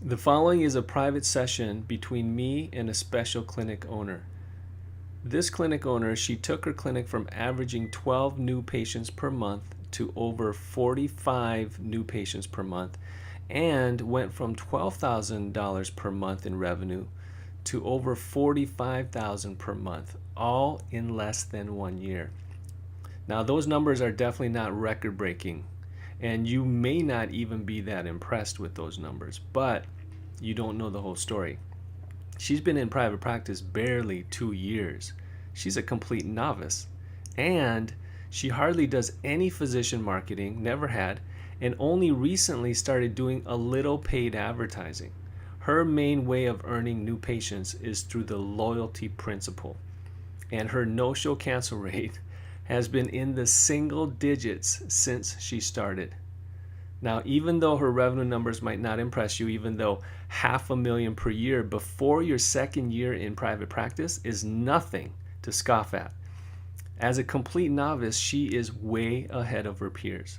The following is a private session between me and a special clinic owner. This clinic owner, she took her clinic from averaging 12 new patients per month to over 45 new patients per month, and went from $12,000 per month in revenue to over $45,000 per month, all in less than 1 year. Now, those numbers are definitely not record breaking, and you may not even be that impressed with those numbers, but you don't know the whole story. She's been in private practice barely 2 years. She's a complete novice, and she hardly does any physician marketing, never had, and only recently started doing a little paid advertising. Her main way of earning new patients is through the loyalty principle, and her no-show cancel rate has been in the single digits since she started. Now, even though her revenue numbers might not impress you, even though $500,000 per year before your second year in private practice is nothing to scoff at, as a complete novice, she is way ahead of her peers.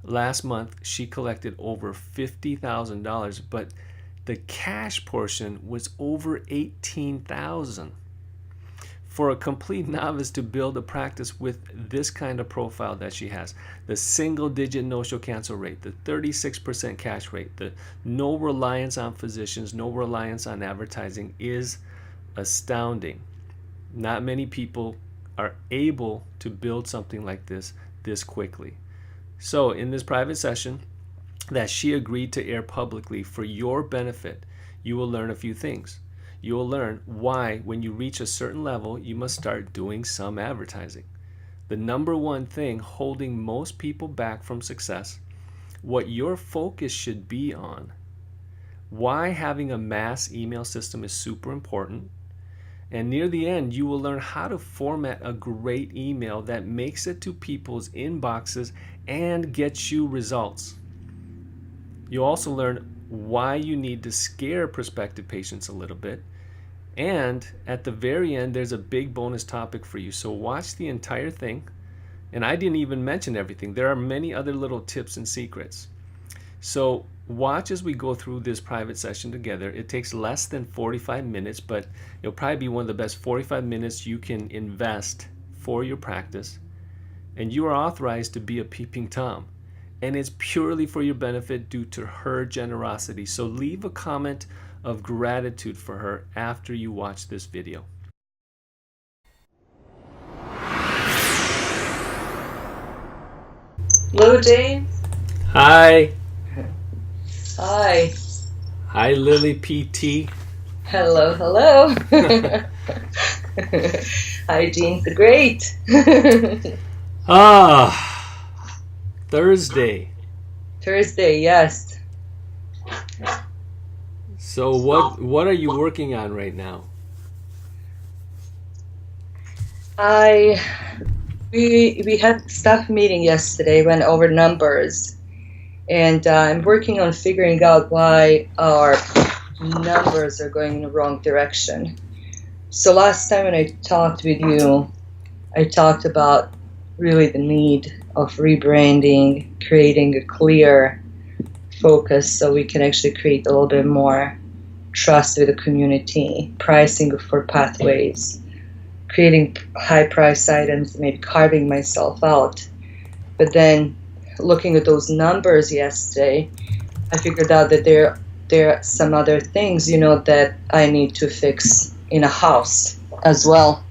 Last month, she collected over $50,000, but the cash portion was over $18,000. For a complete novice to build a practice with this kind of profile that she has, the single digit no-show cancel rate, the 36% cash rate, the no reliance on physicians, no reliance on advertising, is astounding. Not many people are able to build something like this quickly. So in this private session that she agreed to air publicly for your benefit, you will learn a few things. You will learn why, when you reach a certain level, you must start doing some advertising. The number one thing holding most people back from success, what your focus should be on, why having a mass email system is super important, and near the end, you will learn how to format a great email that makes it to people's inboxes and gets you results. You'll also learn why you need to scare prospective patients a little bit. And at the very end, there's a big bonus topic for you. So watch the entire thing. And I didn't even mention everything. There are many other little tips and secrets. So watch as we go through this private session together. It takes less than 45 minutes, but it'll probably be one of the best 45 minutes you can invest for your practice. And you are authorized to be a peeping Tom. And it's purely for your benefit due to her generosity. So leave a comment of gratitude for her after you watch this video. Hello, James. Hi. Hi. Hi, Lily PT. Hello, hello. Hi, James the Great. Thursday. Thursday, yes. So what are you working on right now? We had staff meeting yesterday, went over numbers, and I'm working on figuring out why our numbers are going in the wrong direction. So last time when I talked with you, I talked about really the need of rebranding, creating a clear focus so we can actually create a little bit more trust with the community, pricing for pathways, creating high price items, maybe carving myself out. But then looking at those numbers yesterday, I figured out that there are some other things, that I need to fix in a house as well.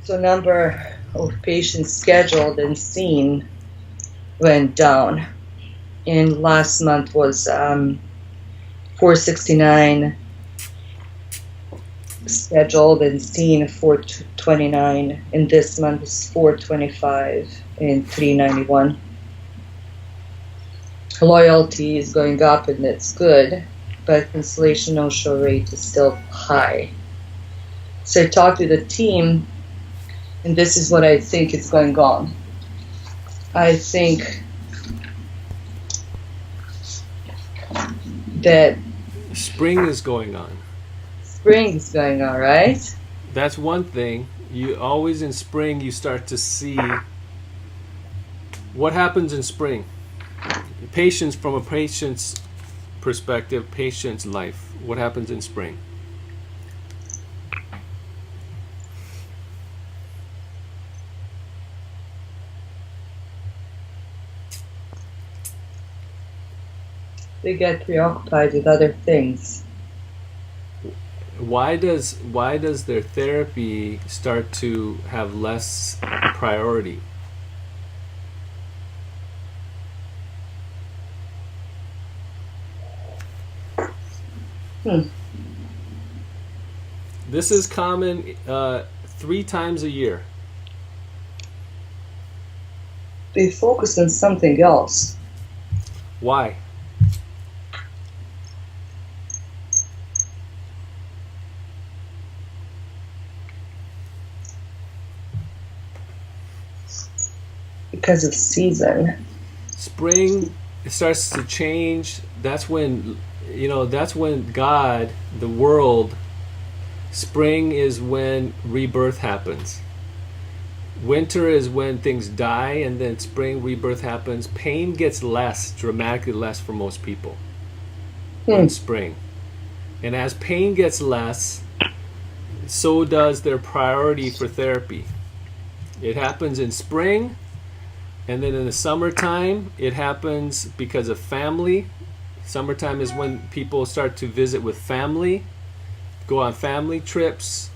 So number of patients scheduled and seen went down. And last month was 469 scheduled and seen 429, and this month is 425 and 391. Loyalty is going up and it's good, but cancellation no-show rate is still high. So I talked to the team, and this is what I think is going on. I think that Spring is going on. Spring is going on, right? That's one thing. You always in spring you start to see what happens in spring. Patients, from a patient's perspective, patient's life. What happens in spring? They get preoccupied with other things. Why does their therapy start to have less priority? This is common 3 times a year. They focus on something else. Why? Because of season. Spring, it starts to change. That's when, that's when God, the world, spring is when rebirth happens. Winter is when things die, and then spring, rebirth happens. Pain gets less, dramatically less for most people in spring. And as pain gets less, so does their priority for therapy. It happens in spring, and then in the summertime, it happens because of family. Summertime is when people start to visit with family, go on family trips,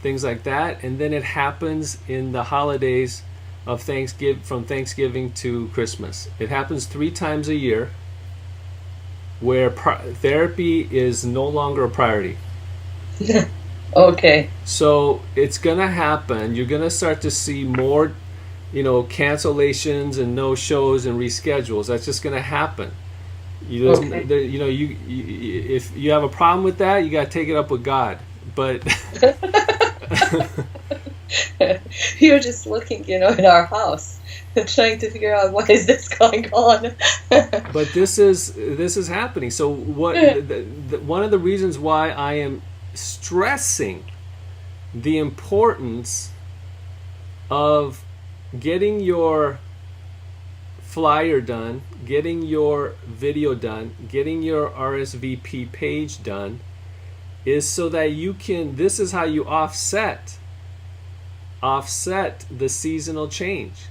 things like that. And then it happens in the holidays of Thanksgiving, from Thanksgiving to Christmas. It happens 3 times a year where therapy is no longer a priority. Okay. So it's gonna happen. You're gonna start to see more, cancellations and no shows and reschedules. That's just gonna happen. If you have a problem with that, you gotta take it up with God. But You're just looking, in our house and trying to figure out why is this going on. but this is happening. So one of the reasons why I am stressing the importance of getting your flyer done, getting your video done, getting your RSVP page done, is so that this is how you offset the seasonal change.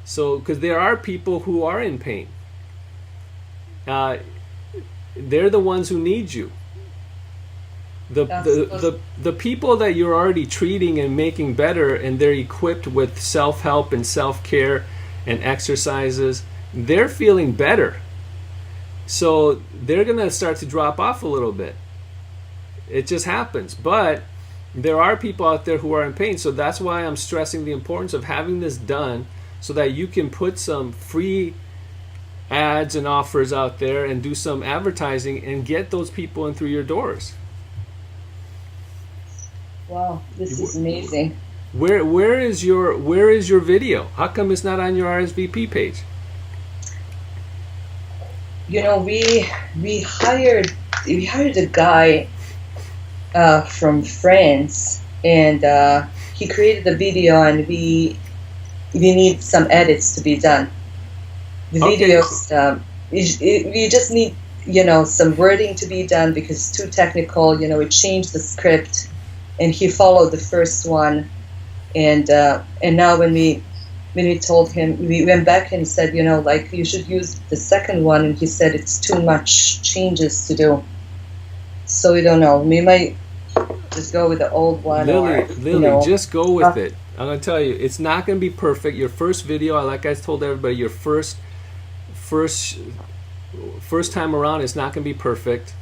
So, because there are people who are in pain. They're the ones who need you. The people that you're already treating and making better, and they're equipped with self-help and self-care and exercises, they're feeling better. So they're going to start to drop off a little bit. It just happens. But there are people out there who are in pain. So that's why I'm stressing the importance of having this done so that you can put some free ads and offers out there and do some advertising and get those people in through your doors. Wow, this is amazing. Where is your video? How come it's not on your RSVP page? We hired a guy from France, and he created the video, and we need some edits to be done. The videos, we just need some wording to be done because it's too technical. We changed the script, and he followed the first one, and now when we told him, we went back and said, you should use the second one, and he said it's too much changes to do. So we don't know. We might just go with the old one. Lily, just go with it. I'm gonna tell you, it's not gonna be perfect. Your first video, like I told everybody, your first time around, it's not gonna be perfect.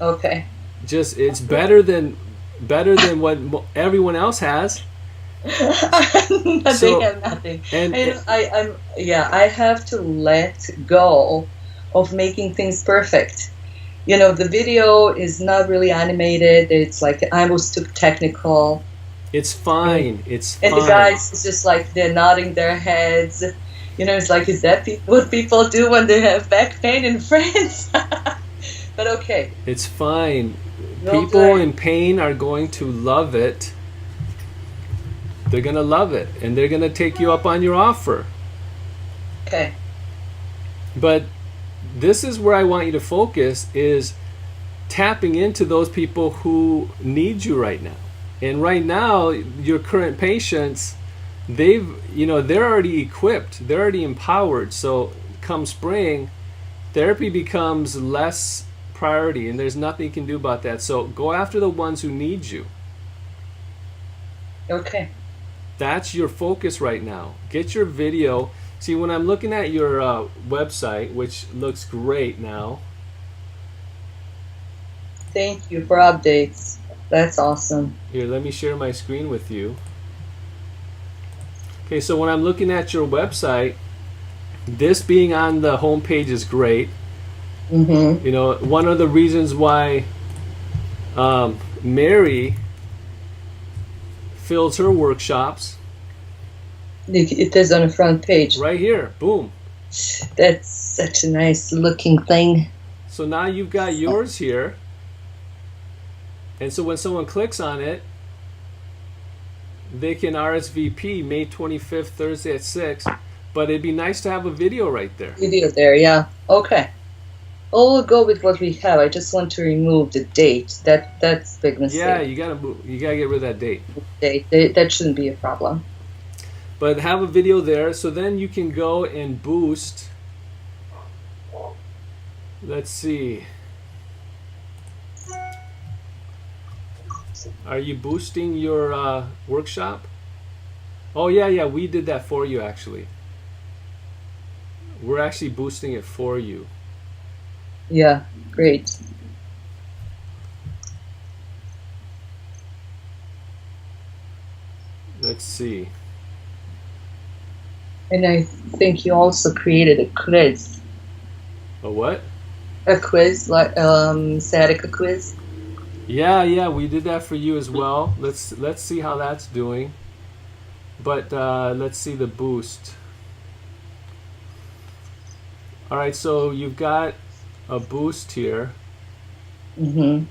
Okay. It's better than what everyone else has. They have nothing. I have to let go of making things perfect. The video is not really animated. It's like I was too technical. It's fine. And the guys, it's just like they're nodding their heads. It's like, is that what people do when they have back pain in France? But okay. It's fine. People in pain are going to love it. They're going to love it, and they're going to take you up on your offer. Okay. But This is where I want you to focus, is tapping into those people who need you right now. And right now, your current patients, they're already equipped, they're already empowered. So come spring, therapy becomes less priority, and there's nothing you can do about that. So go after the ones who need you. Okay. That's your focus right now. Get your video. See, when I'm looking at your website, which looks great now. Thank you for updates. That's awesome. Here, let me share my screen with you. Okay, so when I'm looking at your website, this being on the home page is great. Mm-hmm. One of the reasons why Mary fills her workshops. It is on the front page. Right here, boom. That's such a nice looking thing. So now you've got yours here. And so when someone clicks on it, they can RSVP May 25th, Thursday at 6. But it'd be nice to have a video right there. Video there, yeah. Okay. We'll go with what we have. I just want to remove the date. That's a big mistake. Yeah, you gotta get rid of that date. That shouldn't be a problem. But have a video there, so then you can go and boost. Let's see. Are you boosting your workshop? Oh yeah, we did that for you actually. We're actually boosting it for you. Yeah, great. Let's see. And I think you also created a quiz. A what? A quiz, like sciatica quiz. Yeah, we did that for you as well. Let's see how that's doing. But let's see the boost. All right, so you've got a boost here. Mm-hmm.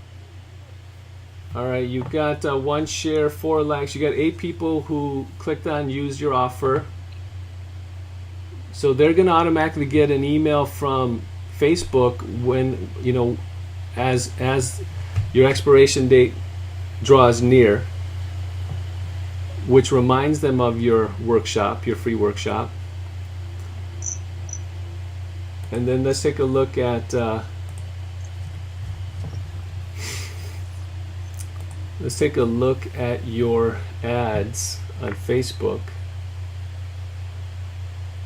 All right, you've got 1 share, 4 likes. You got 8 people who clicked on use your offer. So they're going to automatically get an email from Facebook when, as your expiration date draws near, which reminds them of your workshop, your free workshop. And then let's take a look at your ads on Facebook.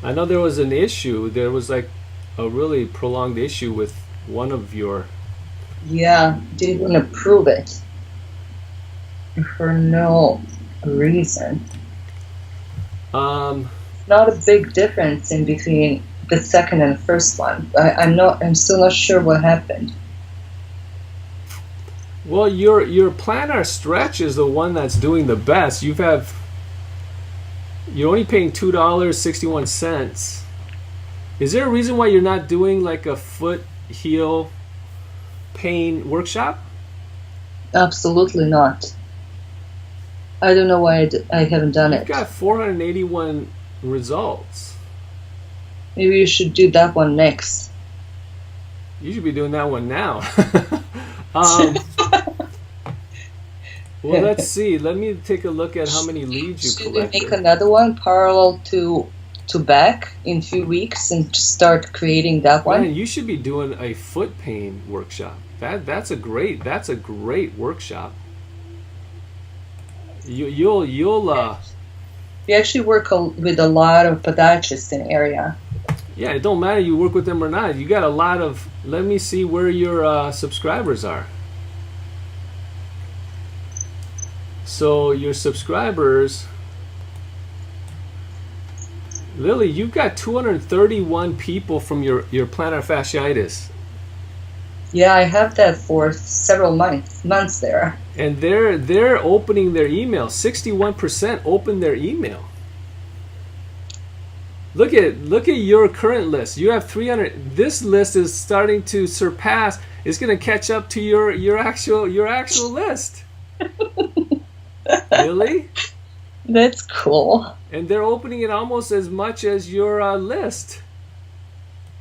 I know there was an issue. There was like a really prolonged issue with one of your. Yeah, didn't approve it for no reason. Not a big difference in between the second and first one. I'm still not sure what happened. Well, your planner stretch is the one that's doing the best. You're only paying $2.61. Is there a reason why you're not doing like a foot heel pain workshop? Absolutely not. I don't know why I haven't done it. You've got 481 results. Maybe you should do that one next. You should be doing that one now. Well, let's see. Let me take a look at how many leads you collected. Should we make another one parallel to back in a few weeks and just start creating that one? Man, you should be doing a foot pain workshop. That's a great workshop. You'll We actually work with a lot of podiatrists in the area. Yeah, it don't matter you work with them or not. You got a lot of. Let me see where your subscribers are. So your subscribers, Lily, you've got 231 people from your plantar fasciitis. Yeah, I have that for several months there. And they're opening their email. 61% open their email. Look at your current list. You have 300. This list is starting to surpass. It's going to catch up to your actual list. Really? That's cool. And they're opening it almost as much as your list.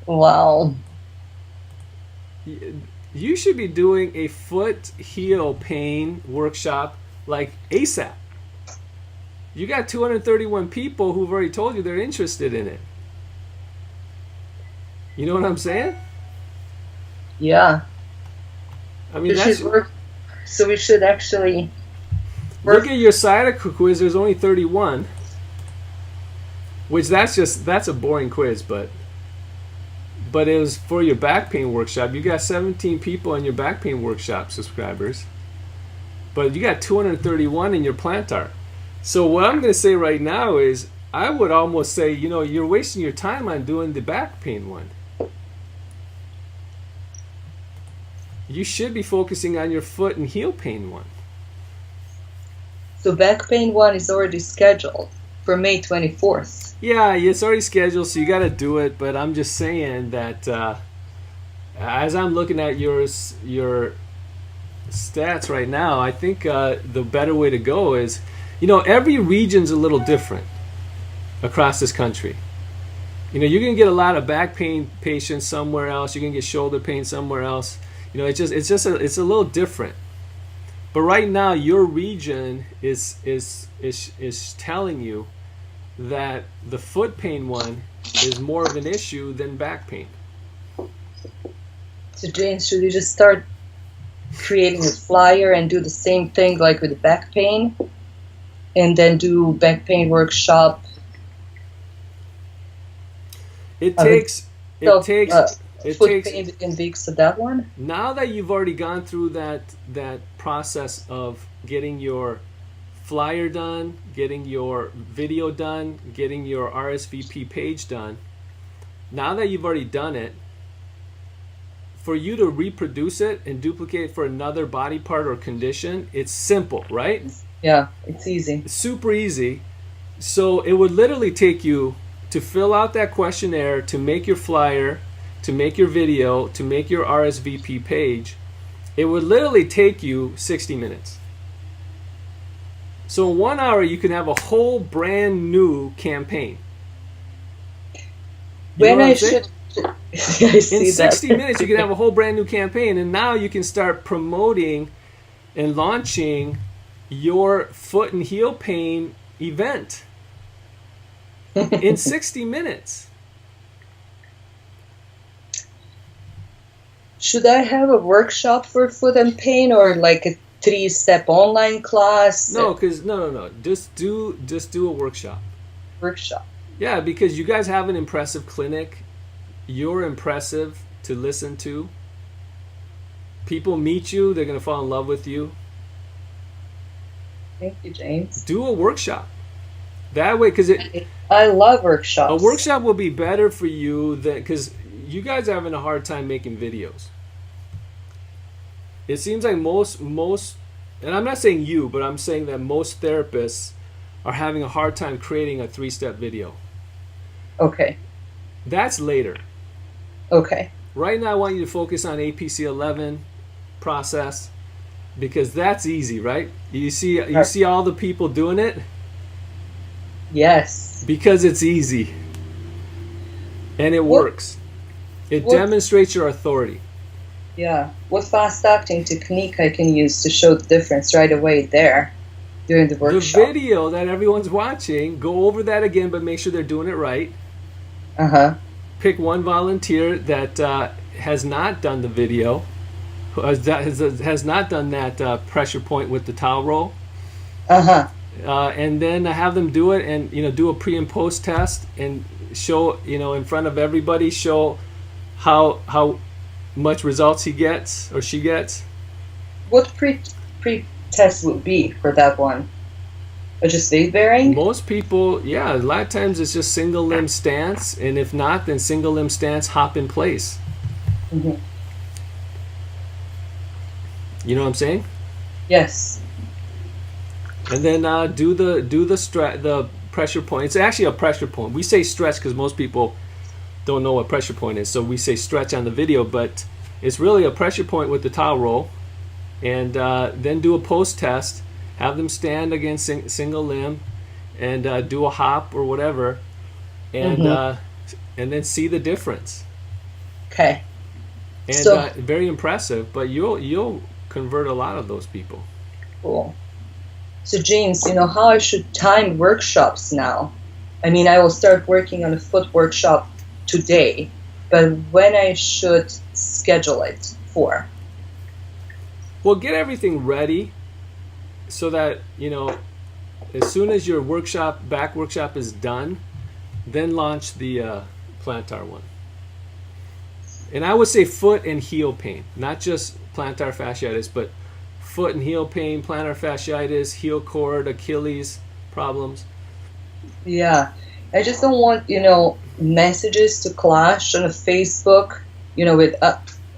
Wow. You should be doing a foot heel pain workshop like ASAP. You got 231 people who've already told you they're interested in it. You know what I'm saying? Yeah. I mean, that's... So we should actually... Look at your SIDA quiz, there's only 31. Which that's a boring quiz, but it was for your back pain workshop. You got 17 people in your back pain workshop subscribers. But you got 231 in your plantar. So what I'm going to say right now is, I would almost say, you're wasting your time on doing the back pain one. You should be focusing on your foot and heel pain one. So back pain one is already scheduled for May 24th. Yeah, it's already scheduled, so you got to do it. But I'm just saying that as I'm looking at your stats right now, I think the better way to go is, every region's a little different across this country. You're going to get a lot of back pain patients somewhere else. You're going to get shoulder pain somewhere else. It's a little different. But right now, your region is telling you that the foot pain one is more of an issue than back pain. So James, should we just start creating a flyer and do the same thing like with the back pain, and then do back pain workshop? It takes foot pain within weeks of that one. Now that you've already gone through that process of getting your flyer done, getting your video done, getting your RSVP page done, now that you've already done it, for you to reproduce it and duplicate it for another body part or condition, it's simple, right? Yeah, it's easy. It's super easy. So it would literally take you to fill out that questionnaire, to make your flyer, to make your video, to make your RSVP page. It would literally take you 60 minutes. So in 1 hour, you can have a whole brand new campaign. When I should... I see in 60 that. minutes, you can have a whole brand new campaign, and now you can start promoting and launching your foot and heel pain event in 60 minutes. Should I have a workshop for foot and pain, or like a 3-step online class? No. Just do a workshop. Workshop. Yeah, because you guys have an impressive clinic. You're impressive to listen to. People meet you, they're going to fall in love with you. Thank you, James. Do a workshop. That way, because I love workshops. A workshop will be better for you because you guys are having a hard time making videos. It seems like most, and I'm not saying you, but I'm saying that most therapists are having a hard time creating a 3-step video. Okay. That's later. Okay. Right now, I want you to focus on APC 11 process, because that's easy, right? You see all the people doing it? Yes. Because it's easy. And it works. It demonstrates your authority. Yeah. What fast-acting technique I can use to show the difference right away there during the workshop? The video that everyone's watching, go over that again, but make sure they're doing it right. Uh-huh. Pick one volunteer that has not done the video, has not done that pressure point with the towel roll. Uh-huh. And then have them do it, and do a pre and post test, and show in front of everybody, show how much results he gets or she gets. What pre test would be for that one? Or just weight bearing? Most people, yeah, a lot of times it's just single limb stance, and if not, then single limb stance, hop in place. Mm-hmm. You know what I'm saying? Yes. And then do the pressure point. It's actually a pressure point. We say stretch because most people don't know what pressure point is, so we say stretch on the video, but it's really a pressure point with the towel roll. And then do a post test. Have them stand against single limb, and do a hop or whatever, and then see the difference. Okay. And So very impressive, but you'll convert a lot of those people. cool. So James, how I should time workshops now? I mean, I will start working on a foot workshop today, but when I should schedule it for? Well, get everything ready so that, as soon as your back workshop is done, then launch the plantar one. And I would say foot and heel pain, not just plantar fasciitis, but foot and heel pain, plantar fasciitis, heel cord, Achilles problems. Yeah, I just don't want, messages to clash on a Facebook, with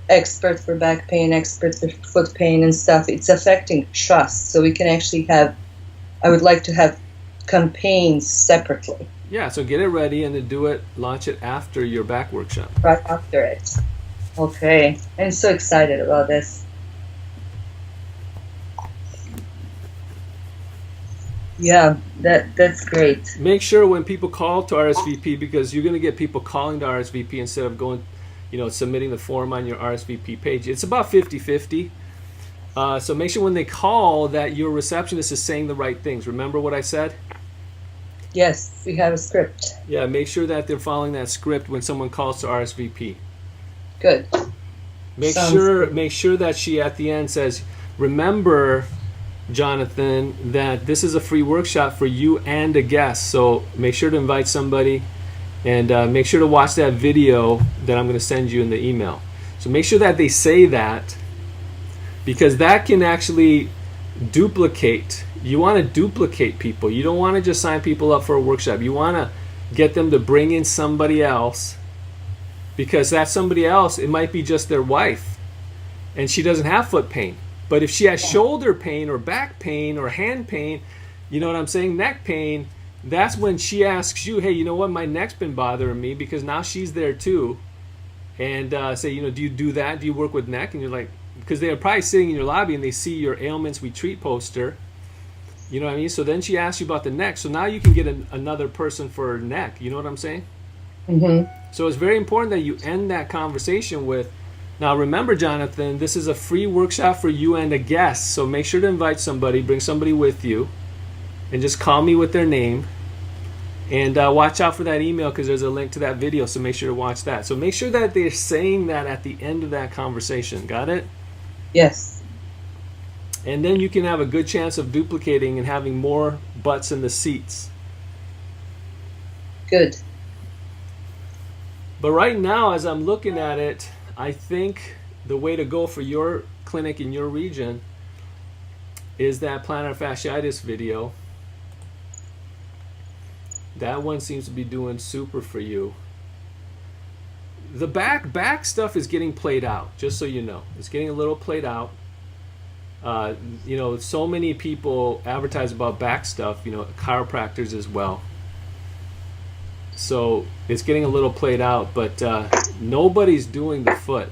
expert for back pain, expert for foot pain and stuff. It's affecting trust. So we can actually I would like to have campaigns separately. Yeah, so get it ready and then launch it after your back workshop. Right after it. Okay. I'm so excited about this. Yeah, that's great. Make sure when people call to RSVP, because you're going to get people calling to RSVP instead of going, submitting the form on your RSVP page. It's about 50-50. So make sure when they call that your receptionist is saying the right things. Remember what I said? Yes, we have a script. Yeah, make sure that they're following that script when someone calls to RSVP. Good. Make sure that she at the end says, "Remember, Jonathan, that this is a free workshop for you and a guest. So make sure to invite somebody, and make sure to watch that video that I'm going to send you in the email." So make sure that they say that, because that can actually duplicate. You want to duplicate people. You don't want to just sign people up for a workshop. You want to get them to bring in somebody else, because that somebody else, it might be just their wife, and she doesn't have foot pain. But if she has shoulder pain or back pain or hand pain, you know what I'm saying, neck pain, that's when she asks you, "Hey, you know what, my neck's been bothering me," because now she's there too. And say, "Do you do that? Do you work with neck?" And you're like, because they're probably sitting in your lobby and they see your ailments we treat poster. You know what I mean? So then she asks you about the neck. So now you can get another person for neck. You know what I'm saying? Mm-hmm. So it's very important that you end that conversation with, "Now remember, Jonathan, this is a free workshop for you and a guest. So make sure to invite somebody, bring somebody with you, and just call me with their name. And watch out for that email, because there's a link to that video. So make sure to watch that." So make sure that they're saying that at the end of that conversation. Got it? Yes. And then you can have a good chance of duplicating and having more butts in the seats. Good. But right now, as I'm looking at it, I think the way to go for your clinic in your region is that plantar fasciitis video. That one seems to be doing super for you. The back stuff is getting played out, just so you know. It's getting a little played out. So many people advertise about back stuff, chiropractors as well. So it's getting a little played out, but nobody's doing the foot.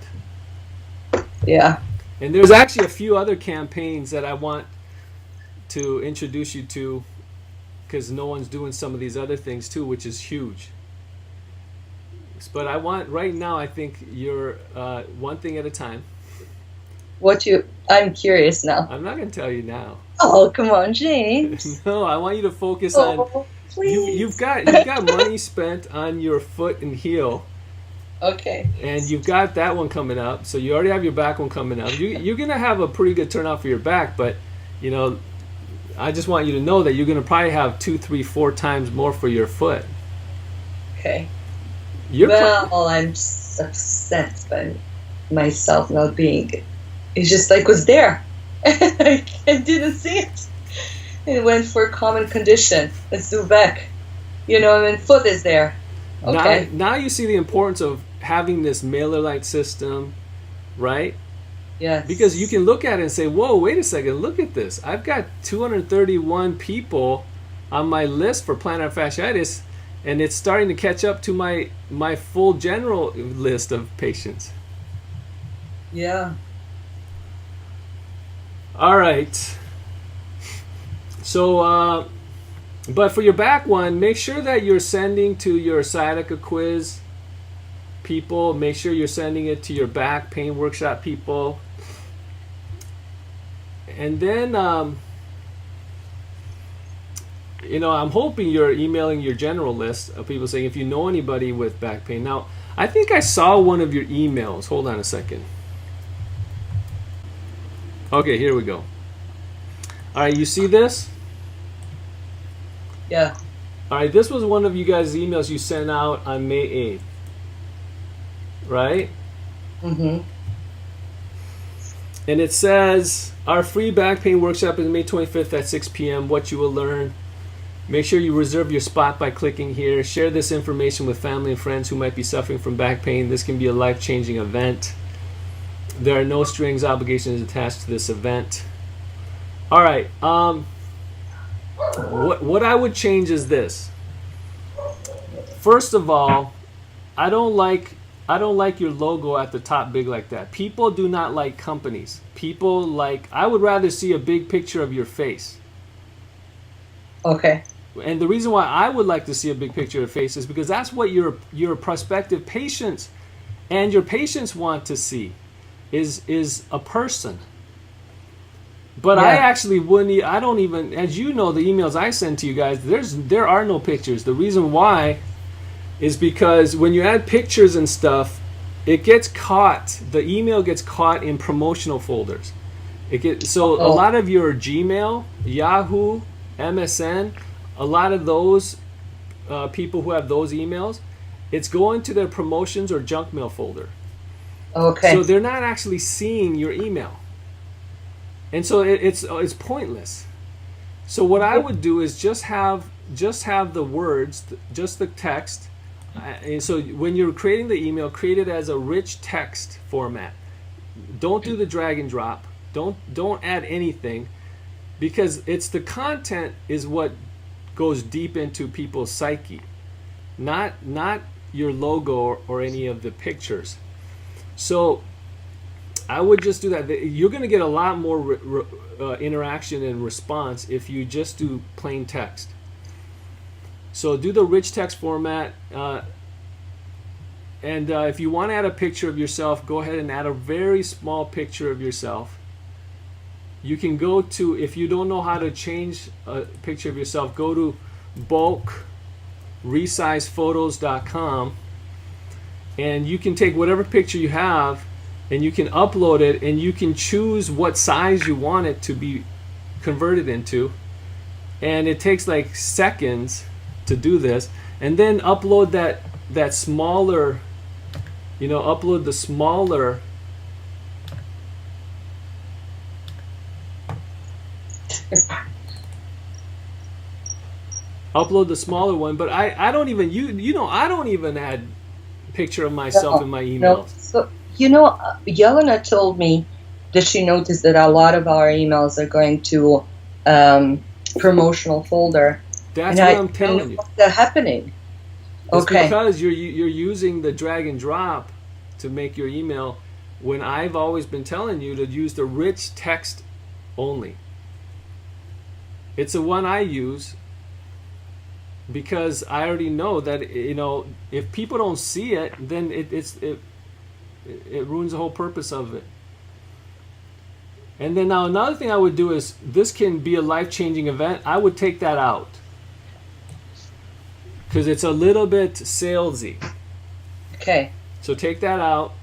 Yeah. And there's actually a few other campaigns that I want to introduce you to, because no one's doing some of these other things too, which is huge. But right now, I think you're one thing at a time. I'm curious now. I'm not going to tell you now. Oh, come on, James. No, I want you to focus on, please. you've got money spent on your foot and heel. Okay. And you've got that one coming up. So you already have your back one coming up. You're going to have a pretty good turnout for your back, but, I just want you to know that you're going to probably have 2, 3, 4 times more for your foot. Okay. I'm just upset by myself not being. It's just like was there. I didn't see it. It went for a common condition. Let's do back. Foot is there. Okay. Now you see the importance of having this mailerlite system, right? Yes. Because you can look at it and say, "Whoa, wait a second, look at this. I've got 231 people on my list for plantar fasciitis, and it's starting to catch up to my full general list of patients." Yeah. All right. So, but for your back one, make sure that you're sending to your sciatica quiz people. Make sure you're sending it to your back pain workshop people. And then, I'm hoping you're emailing your general list of people saying if you know anybody with back pain. Now, I think I saw one of your emails. Hold on a second. Okay, here we go. All right, you see this? Yeah. All right, this was one of you guys' emails you sent out on May 8th, right? Mm-hmm. And it says, our free back pain workshop is May 25th at 6 p.m. What you will learn. Make sure you reserve your spot by clicking here. Share this information with family and friends who might be suffering from back pain. This can be a life-changing event. There are no strings, obligations attached to this event. All right. What I would change is this. First of all, I don't like your logo at the top big like that. People do not like companies. I would rather see a big picture of your face. Okay. And the reason why I would like to see a big picture of your face is because that's what your prospective patients and your patients want to see is a person. But yeah. I actually wouldn't. I don't even, as you know, the emails I send to you guys, there are no pictures. The reason why is because when you add pictures and stuff, it gets caught. The email gets caught in promotional folders. A lot of your Gmail, Yahoo, MSN, a lot of those people who have those emails, it's going to their promotions or junk mail folder. Okay. So they're not actually seeing your email. And so it's pointless. So what I would do is just have the words, just the text. And so when you're creating the email, create it as a rich text format. Don't do the drag and drop. Don't add anything, because it's the content is what goes deep into people's psyche, not your logo or any of the pictures. So I would just do that. You're going to get a lot more interaction and response if you just do plain text. So do the rich text format. And if you want to add a picture of yourself, go ahead and add a very small picture of yourself. You can go to, if you don't know how to change a picture of yourself, go to bulk resizephotos.com, and you can take whatever picture you have and you can upload it, and you can choose what size you want it to be converted into, and it takes like seconds to do this. And then upload that smaller, upload the smaller upload the smaller one. But I don't even I don't even add picture of myself in my emails. No. So Yelena told me that she noticed that a lot of our emails are going to promotional folder. That's what I'm telling you. What's that happening? It's okay. Because you're using the drag and drop to make your email, when I've always been telling you to use the rich text only. It's the one I use because I already know that if people don't see it, then it ruins the whole purpose of it. And then now another thing I would do is, this can be a life-changing event. I would take that out because it's a little bit salesy. Okay. So take that out,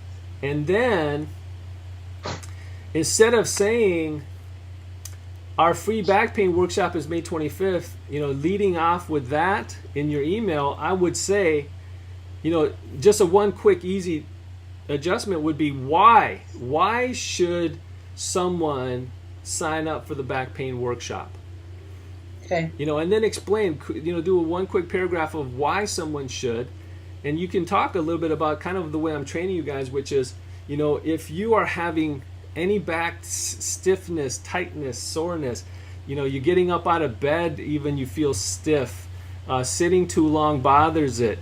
and then instead of saying our free back pain workshop is May 25th, leading off with that in your email, I would say, just a one quick easy adjustment would be why. Why should someone sign up for the back pain workshop? Okay. And then explain, do a one quick paragraph of why someone should. And you can talk a little bit about kind of the way I'm training you guys, which is, if you are having any back stiffness, tightness, soreness, you're getting up out of bed, even you feel stiff, sitting too long bothers it,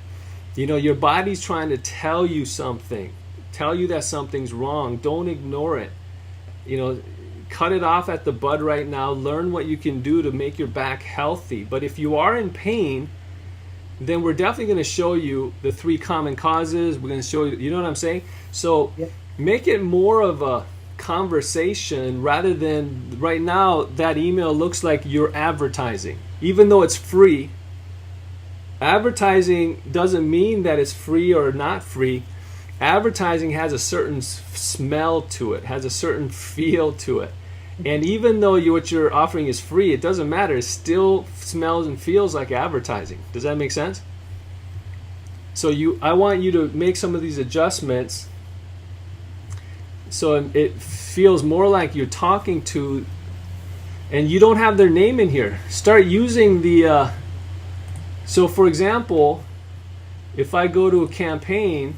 your body's trying to tell you something, tell you that something's wrong. Don't ignore it. Cut it off at the bud right now. Learn what you can do to make your back healthy. But if you are in pain, then we're definitely going to show you the 3 common causes. We're going to show you, you know what I'm saying? So Yep. make it more of a conversation rather than right now that email looks like you're advertising. Even though it's free, advertising doesn't mean that it's free or not free. Advertising has a certain smell to it, has a certain feel to it. And even though what you're offering is free, it doesn't matter. It still smells and feels like advertising. Does that make sense? So I want you to make some of these adjustments so it feels more like you're talking to, and you don't have their name in here. Start using the, so for example, if I go to a campaign,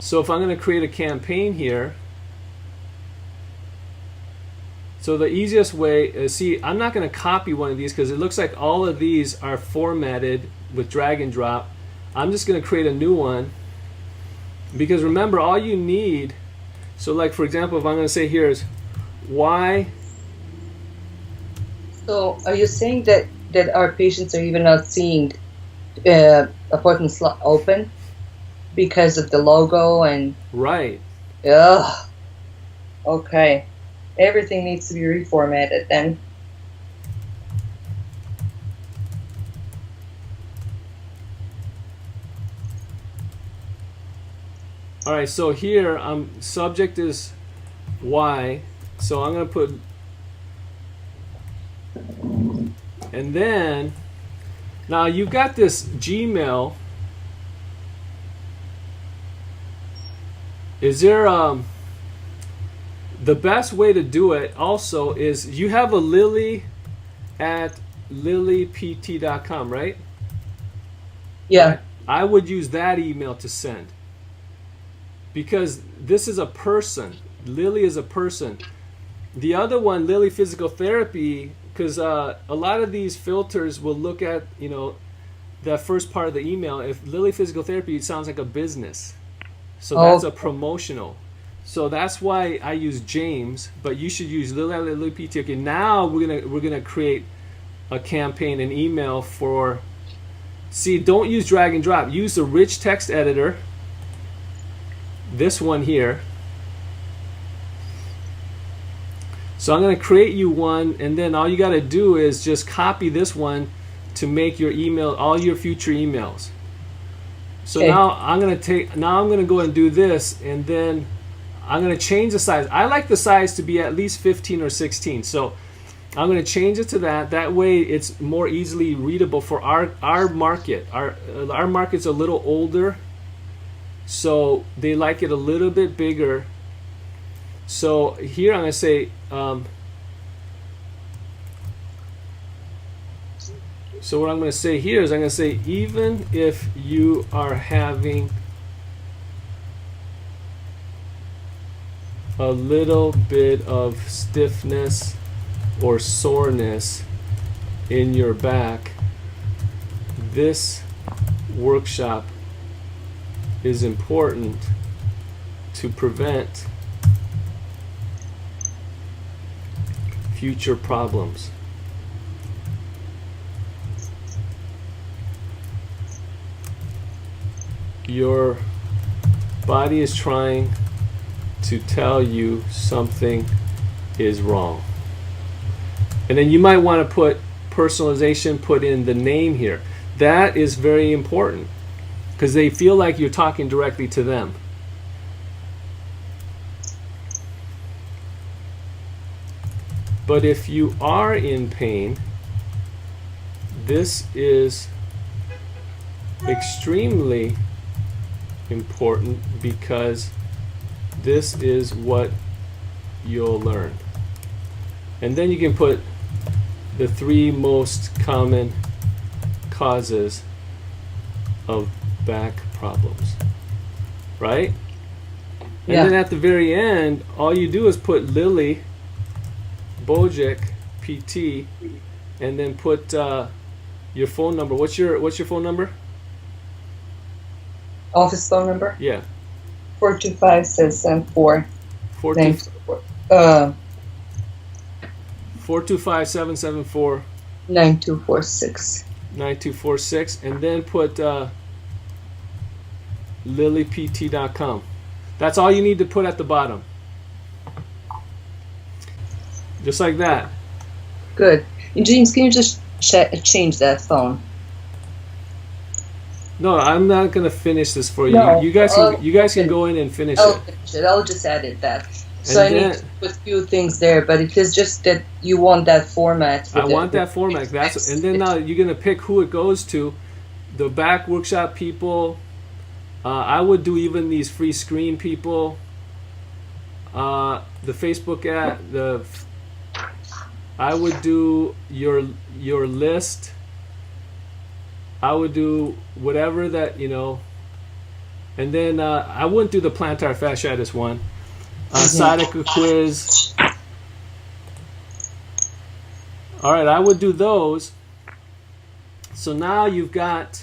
so if I'm going to create a campaign here, so the easiest way is, see, I'm not going to copy one of these because it looks like all of these are formatted with drag and drop. I'm just going to create a new one because remember, all you need, so like for example, if I'm going to say here is why. So are you saying that our patients are even not seeing appointment slot open because of the logo and Right. ugh. Okay. Everything needs to be reformatted then. All right, so here subject is why, so I'm going to put, and then now you've got this Gmail. Is there the best way to do it also is you have a Lily at lilypt.com, right? Yeah. I would use that email to send. Because this is a person. Lily is a person. The other one, Lily Physical Therapy, because a lot of these filters will look at, that first part of the email. If Lily Physical Therapy, it sounds like a business. So that's a promotional. So that's why I use James, but you should use Lily PT. Okay, now we're gonna create a campaign, an email for. See, don't use drag and drop. Use the rich text editor. This one here. So I'm going to create you one, and then all you got to do is just copy this one to make your email, all your future emails. So okay. now I'm going to go and do this, and then I'm going to change the size. I like the size to be at least 15 or 16. So I'm going to change it to that. That way it's more easily readable for our market. Our market's a little older, so they like it a little bit bigger. So here I'm going to say, so what I'm going to say here is I'm going to say, even if you are having a little bit of stiffness or soreness in your back, this workshop is important to prevent future problems. Your body is trying to tell you something is wrong. And then you might want to put personalization, put in the name here. That is very important because they feel like you're talking directly to them. But if you are in pain, this is extremely important because this is what you'll learn. And then you can put the 3 most common causes of back problems, right? Yeah. And then at the very end, all you do is put Lily Bojic PT, and then put your phone number. What's your phone number? Office phone number? Yeah. 425 says 4. 425. 425-774 9246. 9246, and then put lilypt.com. That's all you need to put at the bottom. Just like that. Good. And James, can you just change that phone? No, I'm not gonna finish this for you. No, you guys can go in and finish I'll it. finish it. I'll just edit that. So And I then- need to put a few things there, but it is just that you want that format. I want that format. And then now you're gonna pick who it goes to. The back workshop people. I would do even these free screen people. The Facebook ad. I would do your list. I would do whatever that, and then I wouldn't do the plantar fasciitis one. Sciatica quiz. All right, I would do those. So now you've got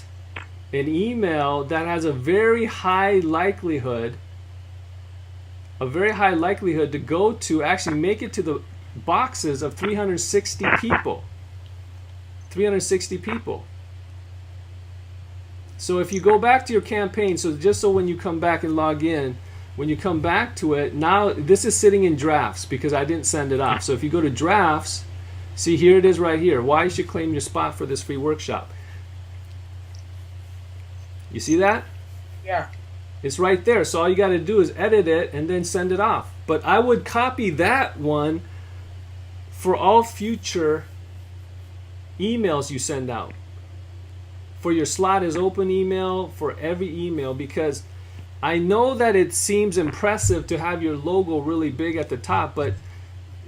an email that has a very high likelihood to go to, actually make it to the boxes of 360 people. 360 people. So if you go back to your campaign, so just so when you come back and log in, when you come back to it, now this is sitting in drafts because I didn't send it off. So if you go to drafts, see, here it is right here. Why you should claim your spot for this free workshop. You see that? Yeah. It's right there. So all you got to do is edit it and then send it off. But I would copy that one for all future emails you send out. For your slot is open email, for every email, because I know that it seems impressive to have your logo really big at the top, but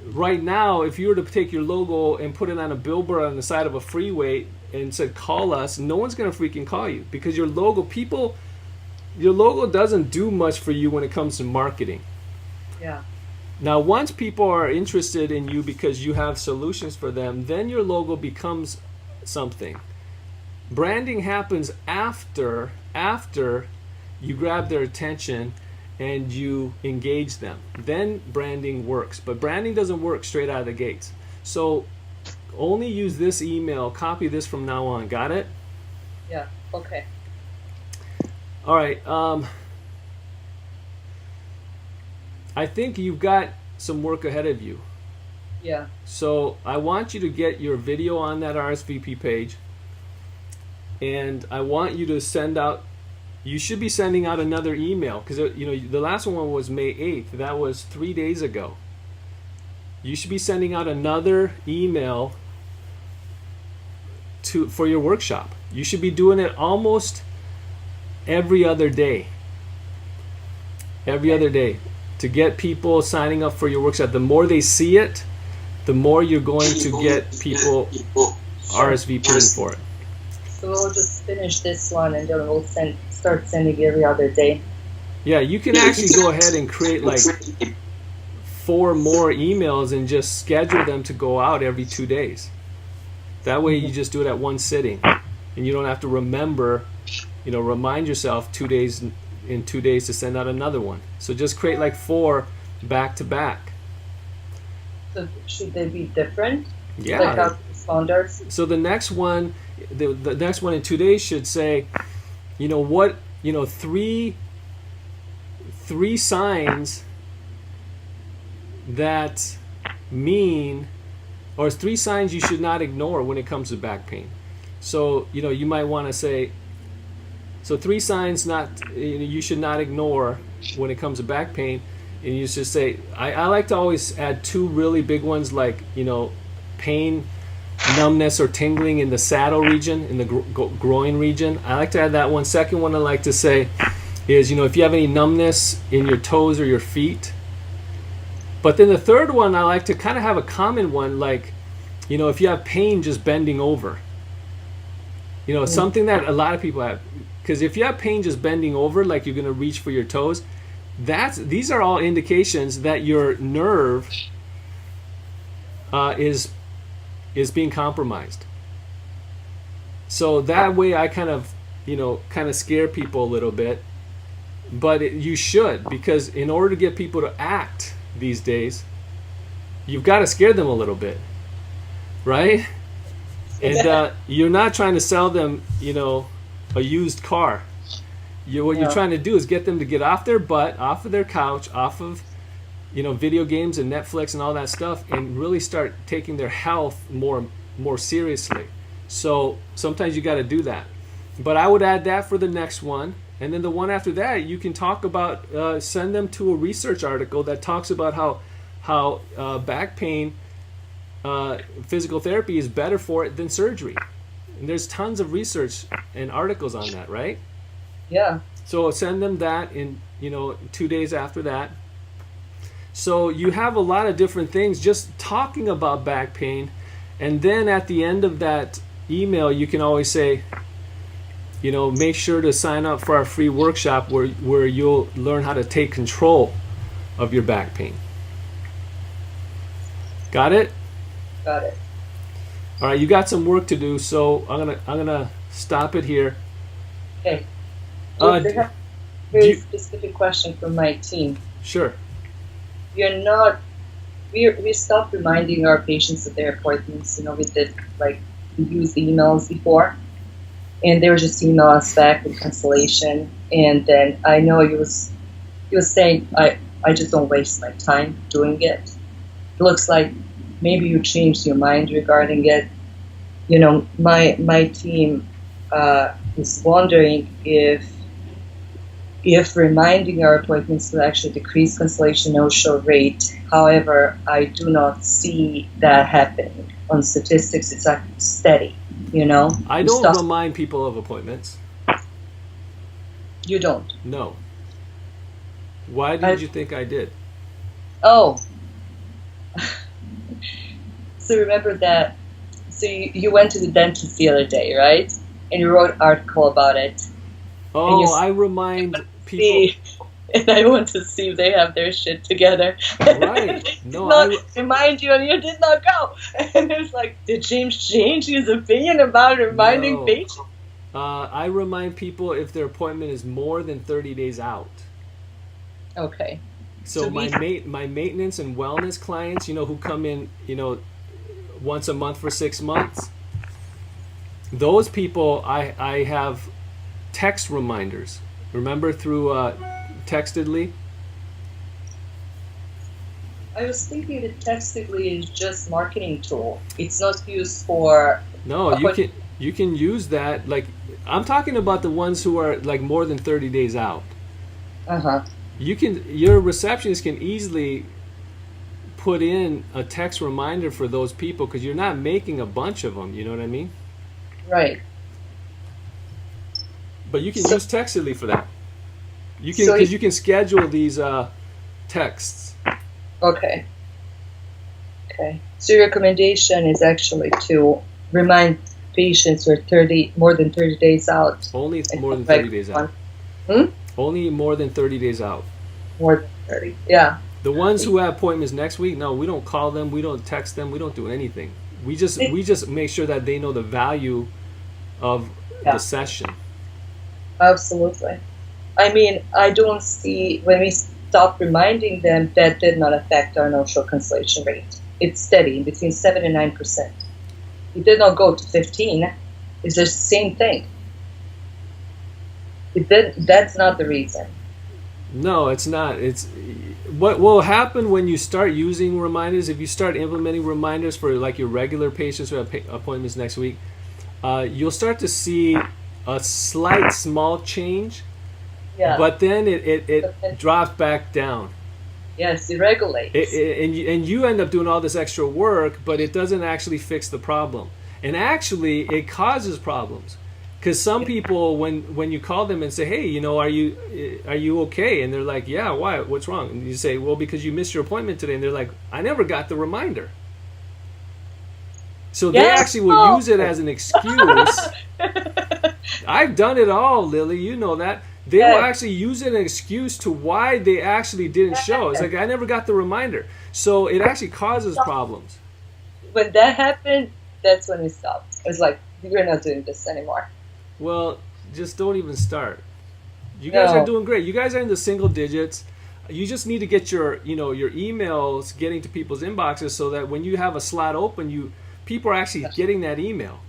right now, if you were to take your logo and put it on a billboard on the side of a freeway and said, call us, no one's going to freaking call you because your logo doesn't do much for you when it comes to marketing. Yeah. Now, once people are interested in you because you have solutions for them, then your logo becomes something. Branding happens after you grab their attention and you engage them. Then branding works. But branding doesn't work straight out of the gates. So only use this email, copy this from now on. Got it? Yeah. Okay. All right. I think you've got some work ahead of you. Yeah. So I want you to get your video on that RSVP page. And I want you to send out, you should be sending out another email because the last one was May 8th. That was 3 days ago. You should be sending out another email for your workshop. You should be doing it almost every other day. Every other day to get people signing up for your workshop. The more they see it, the more you're going to get people RSVPing for it. So we'll just finish this one and then we'll start sending every other day. Yeah, you can actually go ahead and create like 4 more emails and just schedule them to go out every 2 days. That way you just do it at one sitting and you don't have to remind yourself 2 days in 2 days to send out another one. So just create like 4 back to back. So should they be different? Yeah. Like how responders? So the next one, the next one in 2 days should say, three signs that mean, or 3 signs you should not ignore when it comes to back pain. So you might want to say, so 3 signs you should not ignore when it comes to back pain, and you just say, I like to always add 2 really big ones, like pain, numbness or tingling in the saddle region, in the groin region. I like to add that one. Second one I like to say is, if you have any numbness in your toes or your feet. But then the third one, I like to kind of have a common one, like, if you have pain just bending over. Something that a lot of people have. Because if you have pain just bending over, like you're going to reach for your toes, these are all indications that your nerve is being compromised. So that way I kind of scare people a little bit. But you should, because in order to get people to act these days, you've got to scare them a little bit. right? And you're not trying to sell them, a used car. What you're trying to do is get them to get off their butt, off of their couch, off of, video games and Netflix and all that stuff, and really start taking their health more seriously. So sometimes you got to do that. But I would add that for the next one. And then the one after that, you can talk about, send them to a research article that talks about how back pain, physical therapy is better for it than surgery. And there's tons of research and articles on that, right? Yeah. So send them that in, 2 days after that. So you have a lot of different things just talking about back pain. And then at the end of that email, you can always say, make sure to sign up for our free workshop where you'll learn how to take control of your back pain. Got it? Got it. All right, you got some work to do, so I'm gonna stop it here. Okay. I have a very specific question from my team. Sure. We stopped reminding our patients of their appointments. We used emails before, and they were just email us back with cancellation. And then I know he was saying I just don't waste my time doing it. It looks like maybe you changed your mind regarding it. My team is wondering if reminding our appointments will actually decrease cancellation no-show rate. However, I do not see that happening. On statistics, it's like steady, I don't remind people of appointments. You don't? No. Why did you think I did? Oh. So remember that, so you went to the dentist the other day, right? And you wrote an article about it. Oh, I remind people. And I want to see if they have their shit together. Right. No, I remind you, and you did not go. And it's like, did James change his opinion about reminding patients? I remind people if their appointment is more than 30 days out. Okay. So my maintenance and wellness clients, who come in, once a month for 6 months, those people I have text reminders. Remember through Textedly? I was thinking that Textedly is just marketing tool. It's not used for. No, you can use that. Like, I'm talking about the ones who are like more than 30 days out. Your receptionist can easily put in a text reminder for those people because you're not making a bunch of them. You know what I mean? Right. But you can use Textedly for that. You can because you can schedule these texts. Okay. So your recommendation is actually to remind patients who are more than 30 days out. Only more than 30 days out. Only more than 30 days out. More than 30. Yeah. The ones who have appointments next week, no, we don't call them, we don't text them, we don't do anything. We just make sure that they know the value of the session. Absolutely. I mean, I don't see, when we stop reminding them, that did not affect our no-show cancellation rate. It's steady, between 7 and 9%. It did not go to 15. It's the same thing. That's not the reason. No, it's not. It's what will happen when you start using reminders. If you start implementing reminders for like your regular patients who have appointments next week, you'll start to see a slight small change. Yeah. But then it drops back down. Yes, it regulates. And you end up doing all this extra work, but it doesn't actually fix the problem. And actually, it causes problems. Because some people, when you call them and say, hey, are you okay? And they're like, yeah, why? What's wrong? And you say, well, because you missed your appointment today. And they're like, I never got the reminder. So they actually will use it as an excuse. I've done it all, Lily. You know that. They will actually use it as an excuse to why they actually didn't show. It's like, I never got the reminder. So it actually causes problems. When that happened, that's when we stopped. It was like, we're not doing this anymore. Well, just don't even start. You guys are doing great. You guys are in the single digits. You just need to get your emails getting to people's inboxes so that when you have a slot open, you people are actually getting that email.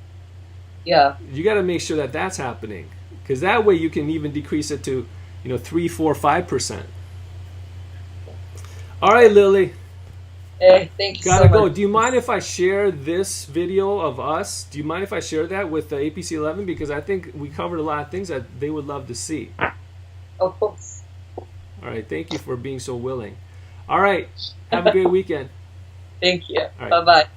Yeah. You got to make sure that that's happening, because that way you can even decrease it to 3, 4, 5%. All right, Lily. Hey, thank you Gotta so go. much. Do you mind if I share this video of us? Do you mind if I share that with the APC 11? Because I think we covered a lot of things that they would love to see. Of course. All right. Thank you for being so willing. All right. Have a great weekend. Thank you. All right. Bye-bye.